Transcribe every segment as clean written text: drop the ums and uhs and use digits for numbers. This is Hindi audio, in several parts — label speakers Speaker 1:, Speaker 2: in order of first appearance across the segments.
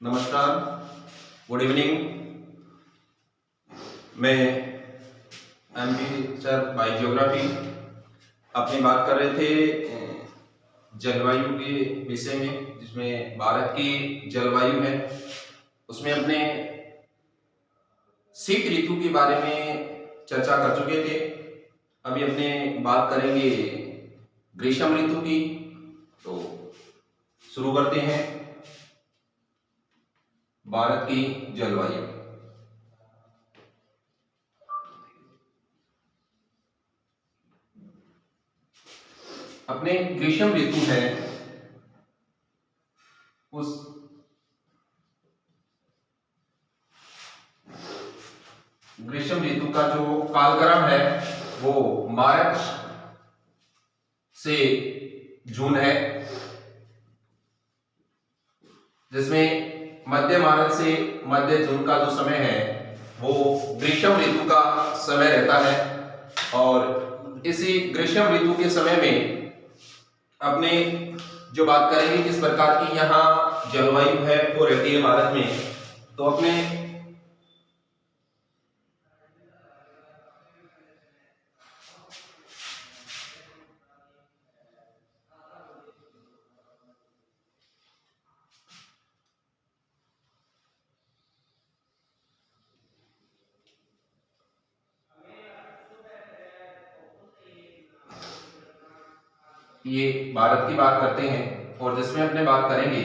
Speaker 1: नमस्कार, गुड इवनिंग। मैं एमपी सर बाई ज्योग्राफी अपनी बात कर रहे थे जलवायु के विषय में, जिसमें भारत की जलवायु है उसमें अपने शीत ऋतु के बारे में चर्चा कर चुके थे। अभी अपने बात करेंगे ग्रीष्म ऋतु की। तो शुरू करते हैं भारत की जलवायु। अपने ग्रीष्म ऋतु है उस ग्रीष्म ऋतु का जो कालक्रम है वो मार्च से जून है, जिसमें मध्य मार्च से मध्य जून का जो समय है वो ग्रीष्म ऋतु का समय रहता है। और इसी ग्रीष्म ऋतु के समय में अपने जो बात करेंगे किस प्रकार की यहाँ जलवायु है वो रहती है भारत में। तो अपने ये भारत की बात करते हैं और जिसमें अपने बात करेंगे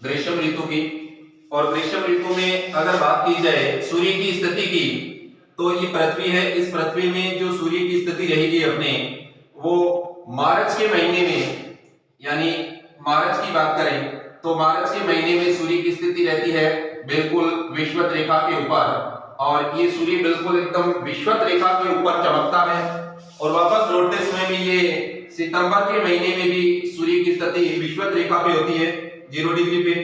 Speaker 1: ग्रीष्म ऋतु की। और ग्रीष्म ऋतु में अगर बात की जाए सूर्य की स्थिति की, तो ये पृथ्वी है, इस पृथ्वी में जो सूर्य की स्थिति रहेगी अपने वो मार्च के महीने में, यानी मार्च की बात करें तो मार्च के महीने में सूर्य की स्थिति रहती है बिल्कुल विषुवत रेखा के ऊपर। और ये सूर्य बिल्कुल एकदम विषुवत रेखा के ऊपर चमकता है। और वापस लौटते समय भी ये सितंबर के महीने में भी सूर्य की स्थिति विषुवत रेखा पे होती है 0 डिग्री पे।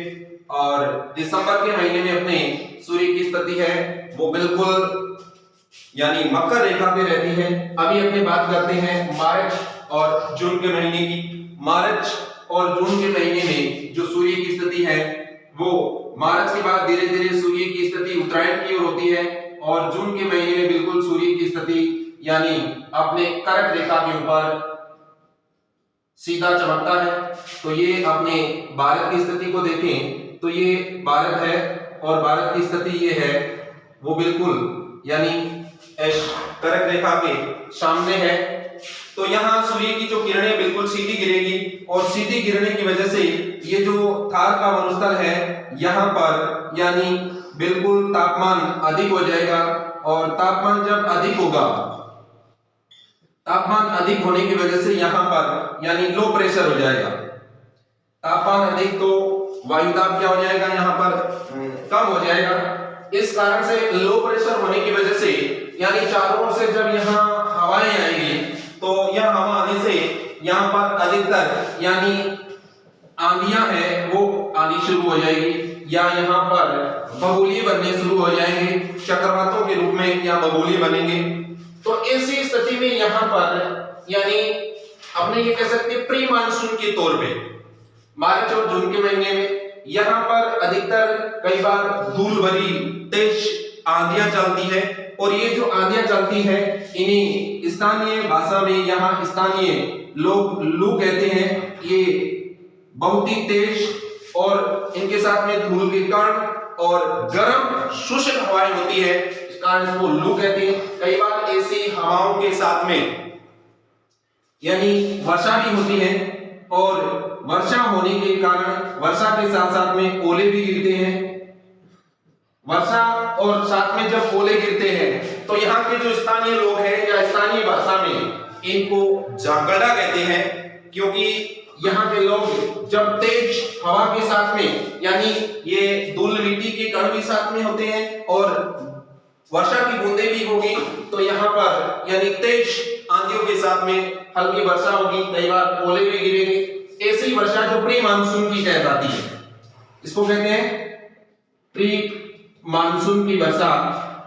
Speaker 1: और दिसंबर के महीने में अपने सूर्य की स्थिति है वो बिल्कुल यानी मकर रेखा पे रहती है। अभी अपने बात करते हैं मार्च और जून के महीने की। मार्च और जून के महीने में जो सूर्य की स्थिति है वो मार्च के बाद धीरे धीरे सूर्य की स्थिति उत्तरायण की ओर होती है और जून के महीने में बिल्कुल सूर्य की स्थिति यानी अपने कर्क रेखा के ऊपर सीधा चमकता है। तो ये अपने भारत की स्थिति को देखें तो ये भारत है और भारत की स्थिति ये है वो बिल्कुल यानी कर्क रेखा के सामने है। तो यहाँ सूर्य की जो किरणें बिल्कुल सीधी गिरेगी और सीधी गिरने की वजह से ये जो थार का मरुस्थल है यहाँ पर यानी बिल्कुल तापमान अधिक हो जाएगा। और तापमान जब अधिक होगा, तापमान अधिक होने की वजह से यहाँ पर यानी लो प्रेशर हो जाएगा। तापमान अधिक तो वायुदाब क्या हो जाएगा, यहाँ पर कम हो जाएगा। इस कारण से लो प्रेशर होने की वजह से यानी चारों ओर से जब यहाँ हवाएं आएंगी तो यह हवा आने से यहाँ पर अधिकतर यानी आंधियां है वो आनी शुरू हो जाएगी या यहाँ पर बबूली बनने शुरू हो जाएंगे, चक्रवातों के रूप में या बबूली बनेंगे। तो ऐसी स्थिति में यहाँ पर यानी अपने ये कह सकते हैं प्री मानसून के तौर पे मार्च और जून के महीने में यहाँ पर अधिकतर कई बार धूल भरी तेज आंधियां चलती है। और ये जो आंधियां चलती है इन्हीं स्थानीय भाषा में यहाँ स्थानीय लोग लू कहते हैं। ये बहुत ही तेज और इनके साथ में धूल के कण और गर्म शुष्क हवाएं होती है, इस कारण इसको लू कहते हैं। कई बार ऐसी हवाओं के साथ में यानी वर्षा भी होती है और वर्षा होने के कारण वर्षा के साथ साथ में ओले भी गिरते हैं। वर्षा और साथ में जब ओले गिरते हैं तो यहाँ के जो स्थानीय लोग हैं या स्थानीय भाषा में इनको जागड़ा कहते हैं, क्योंकि यहाँ के लोग जब तेज हवा के साथ में यानी ये धूल मिट्टी के कण भी साथ में होते हैं और वर्षा की बूंदें भी होगी तो यहाँ पर यानी तेज आंधियों के साथ में हल्की वर्षा होगी, कई बार ओले भी गिरेंगे। ऐसी वर्षा जो प्री मानसून की कहलाती है, इसको कहते हैं प्री मानसून की वर्षा।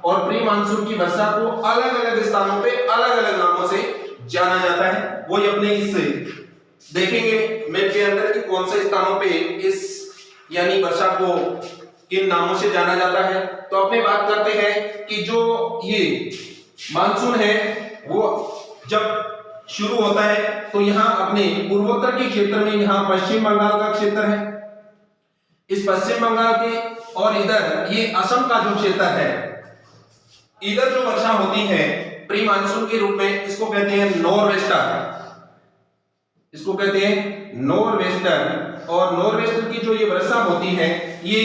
Speaker 1: और प्री मानसून की वर्षा को अलग अलग स्थानों पे अलग अलग नामों से जाना जाता है। वो अपने इस देखेंगे मैप के अंदर कि कौन से स्थानों पे इस यानी वर्षा को किन नामों से जाना जाता है? तो अपने बात करते हैं कि जो ये मानसून है वो जब शुरू होता है तो यहाँ अपने पूर्वोत्तर के क्षेत्र में यहाँ पश्चिम बंगाल का क्षेत्र है, इस पश्चिम बंगाल के, और इधर ये असम का जो क्षेत्र है, इधर जो वर्षा होती है प्री मानसून के रूप में, इसको कहते हैं नॉर्वेस्टर, इसको कहते हैं नॉर्वेस्टर। और नॉर्वेस्टर की जो ये वर्षा होती है ये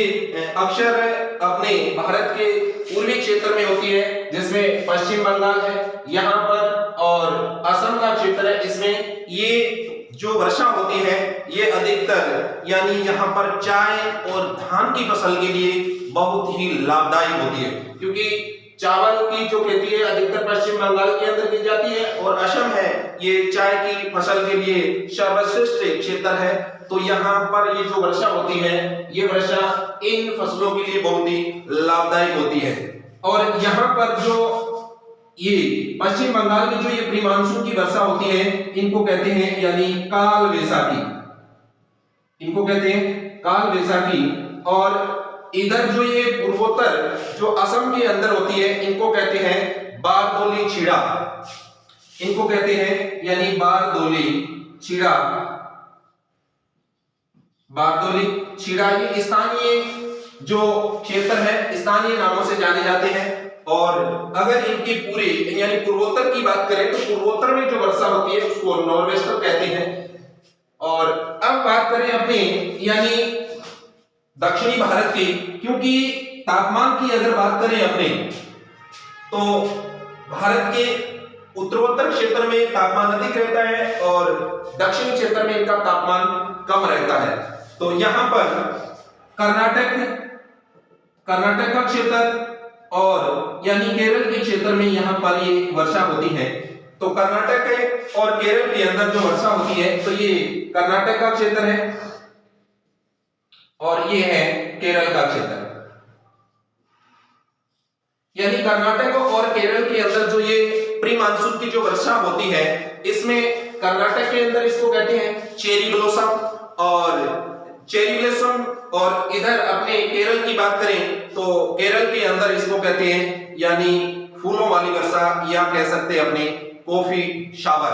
Speaker 1: अक्सर अपने भारत के पूर्वी क्षेत्र में होती है, जिसमें पश्चिम बंगाल है यहाँ पर और असम का क्षेत्र है, इसमें ये जो वर्षा होती है ये अधिकतर यानी यहाँ पर चाय और धान की फसल के लिए बहुत ही लाभदायक होती है, क्योंकि चावल की जो खेती है अधिकतर पश्चिम बंगाल के अंदर की जाती है और असम है ये चाय की फसल के लिए सर्वश्रेष्ठ क्षेत्र है। तो यहाँ पर ये जो वर्षा होती है ये वर्षा इन फसलों के लिए बहुत ही लाभदायक होती है। और यहाँ पर जो ये पश्चिम बंगाल में जो ये प्री मानसून की वर्षा होती है इनको कहते हैं यानी काल वैसाखी, इनको कहते हैं काल वैसाखी। और इधर जो ये पूर्वोत्तर जो असम के अंदर होती है इनको कहते हैं बारदोली छिड़ा, इनको कहते हैं यानी बारदोली छिड़ा, बारदोली छिड़ा। ये स्थानीय जो क्षेत्र है स्थानीय नामों से जाने जाते हैं। और अगर इनकी पूरी यानी पूर्वोत्तर की बात करें तो पूर्वोत्तर में जो वर्षा होती है उसको नॉर्वेस्टर कहते हैं। और अब बात करें अपने यानी दक्षिणी भारत की, क्योंकि तापमान की अगर बात करें अपने तो भारत के उत्तरोत्तर क्षेत्र में तापमान अधिक रहता है और दक्षिणी क्षेत्र में इनका तापमान कम रहता है। तो यहाँ पर कर्नाटक का क्षेत्र और यानी केरल के क्षेत्र में यहाँ पर ये वर्षा होती है। तो कर्नाटक और केरल के अंदर जो वर्षा होती है तो ये कर्नाटक का क्षेत्र है और ये है केरल का क्षेत्र। यानी कर्नाटक और केरल के अंदर जो ये प्री मानसून की जो वर्षा होती है इसमें कर्नाटक के अंदर इसको कहते हैं चेरी ब्लॉसम और इधर अपने केरल की बात करें तो केरल के अंदर इसको कहते हैं यानी फूलों वाली वर्षा, या कह सकते हैं अपने कॉफी शावर,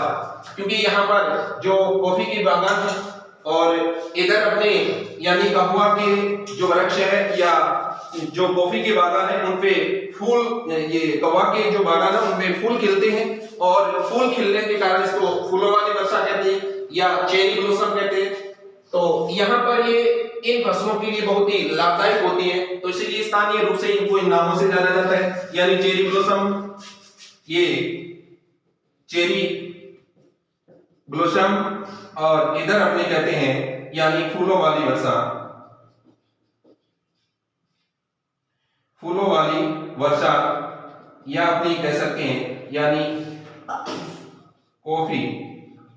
Speaker 1: क्योंकि यहाँ पर जो कॉफी की बागान है और इधर अपने यानी कहुआ के जो वृक्ष है या जो कॉफी के बागान है उनपे फूल, ये कहुआ के जो बागान है उनमें फूल खिलते हैं और फूल खिलने के कारण इसको फूलों वाली वर्षा कहते हैं या चेरी ब्लॉसम कहते हैं। तो यहाँ पर ये इन फसलों के लिए बहुत ही लाभदायक होती है, तो इसीलिए स्थानीय रूप से इनको इन नामों से जाना जाता है यानी चेरी ब्लॉसम, ये चेरी ब्लॉसम, और इधर अपने कहते हैं यानी फूलों वाली वर्षा, फूलों वाली वर्षा, या अपनी कह सकते हैं यानी कॉफी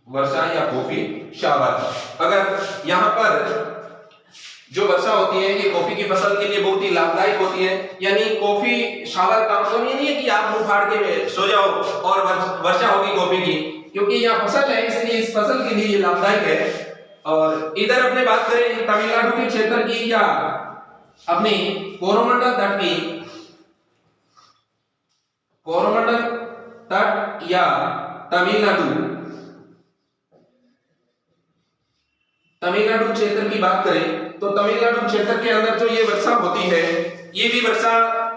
Speaker 1: वर्षा या कॉफी शावर। अगर यहाँ पर जो वर्षा होती है ये कॉफी की फसल के लिए बहुत ही लाभदायक होती है। यानी कॉफी शावर का मतलब ये नहीं है कि आप मुंह फाड़ के सो जाओ और वर्षा होगी कॉफी की, क्योंकि यह फसल है इसलिए इस फसल के लिए ये लाभदायक है। और इधर अपने बात करें तमिलनाडु के क्षेत्र की या अपने कोरोमंडल तट की, कोरोमंडल तट या तमिलनाडु क्षेत्र की बात करें तो तमिलनाडु क्षेत्र के अंदर जो ये वर्षा होती है ये भी वर्षा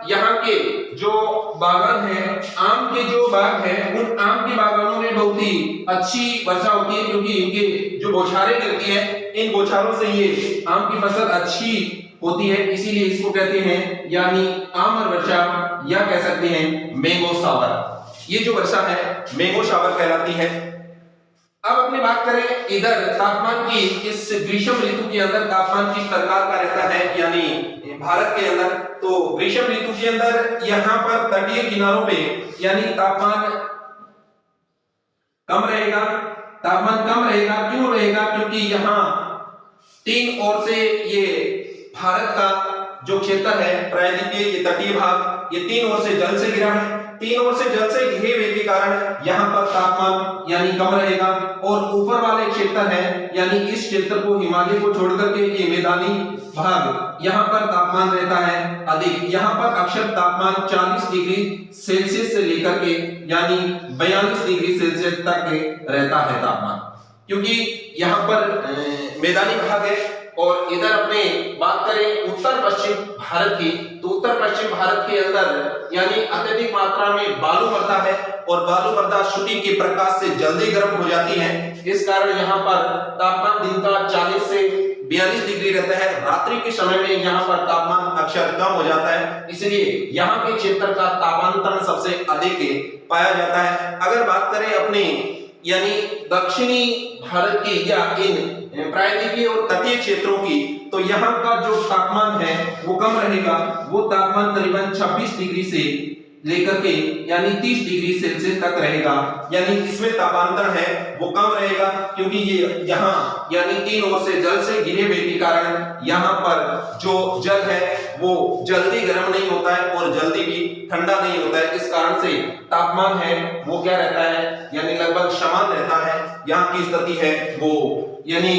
Speaker 1: यहाँ के जो बागान है, आम के जो बाग है, उन आम के बागानों में बहुत ही अच्छी वर्षा होती है, क्योंकि इनके जो बौछारें गिरती है इन बौछारों से ये आम की फसल अच्छी होती है, इसीलिए इसको कहते हैं यानी आम वर्षा, या कह सकते हैं मैंगो शावर। ये जो वर्षा है मैंगो शावर कहलाती है। अब अपनी बात करें इधर तापमान की, इस ग्रीष्म ऋतु के अंदर तापमान किस प्रकार का रहता है यानी भारत के अंदर, तो ग्रीष्म ऋतु के अंदर यहाँ पर तटीय किनारों पे यानी तापमान कम रहेगा। तापमान कम रहेगा, क्यों रहेगा? क्योंकि यहाँ तीन ओर से ये भारत का जो क्षेत्र है प्रायद्वीपीय, ये तटीय भाग, ये तीन ओर से जल से घिरा है। तीन ओर से जल से घिरे हुए के कारण यहाँ पर तापमान यानी कम रहेगा, और ऊपर वाले क्षेत्र है यानी इस क्षेत्र को, हिमालय को छोड़कर के ये मैदानी भाग, यहाँ पर तापमान रहता है अधिक। यहाँ पर अक्षर तापमान 40 डिग्री सेल्सियस से लेकर के यानी 42 डिग्री सेल्सियस तक रहता है तापमान, क्योंकि यहाँ पर मैदानी भाग है। और इधर अपने बात करें उत्तर पश्चिम भारत की, तो उत्तर पश्चिम भारत के अंदर यानी अत्यधिक मात्रा में बालू मृदा है, और बालू मृदा सूर्य के प्रकाश से जल्दी गर्म हो जाती है। इस कारण यहाँ पर तापमान दिन का 40 से 42 डिग्री रहता है। रात्रि के समय में यहाँ पर तापमान अक्सर कम हो जाता है, इसलिए यहाँ के क्षेत्र का तापांतरण सबसे अधिक पाया जाता है। अगर बात करें अपने यानी दक्षिणी भारत की या इन प्रायद्वीपीय और तटीय क्षेत्रों की, तो यहाँ का जो तापमान है वो कम रहेगा। वो तापमान करीबन 26 डिग्री से लेकर के यानी 30 डिग्री सेल्सियस तक रहेगा, यानी इसमें तापांतरण है वो कम रहेगा, क्योंकि ये यहाँ यानी तीन ओर से जल से घिरे हुए के कारण यहाँ पर जो जल है वो जल्दी गर्म नहीं होता है और जल्दी भी ठंडा नहीं होता है। इस कारण से तापमान है वो क्या रहता है यानी लगभग समान रहता है। यहाँ की स्थिति है वो यानी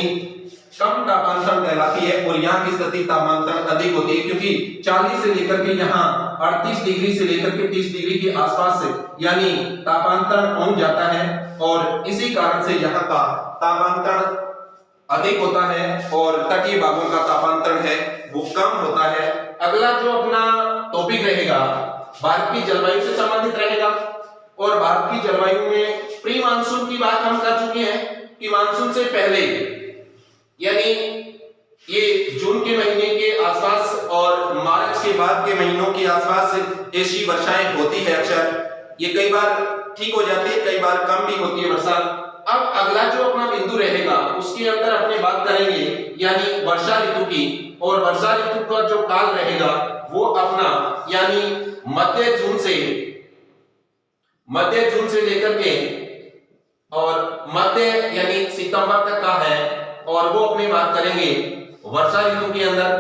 Speaker 1: कम तापांतरण कहलाती है, और यहाँ की स्थिति तापांतरण अधिक होती है, क्योंकि 40 से लेकर के यहाँ 38 डिग्री से लेकर के 30 डिग्री के आसपास से यानी तापांतरण पहुंच जाता है, और इसी कारण से यहाँ का तापांतरण अधिक होता है और तटीय भागों का तापांतरण है वो कम होता है। अगला जो अपना टॉपिक रहेगा भारत की जलवायु से संबंधित रहेगा, और भारत की जलवायु में प्री मानसून की बात हम कर चुके हैं कि मानसून से पहले यानी ये जून के महीने के आसपास और मार्च के बाद के महीनों के आसपास ऐसी वर्षाएं होती है। अक्सर ये कई बार ठीक हो जाती है, कई बार कम भी होती है वर्षा। अब अगला जो अपना बिंदु रहेगा उसके अंदर अपने बात करेंगे यानी वर्षा ऋतु की, और वर्षा ऋतु का जो काल रहेगा वो अपना यानी मध्य जून से लेकर के और मध्य यानी सितंबर तक का है, और वो अपनी बात करेंगे वर्षा ऋतु के अंदर।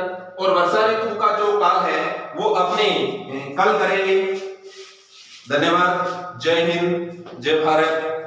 Speaker 1: और वर्षा ऋतु का जो काल है वो अपने कल करेंगे। धन्यवाद। जय हिंद, जय भारत।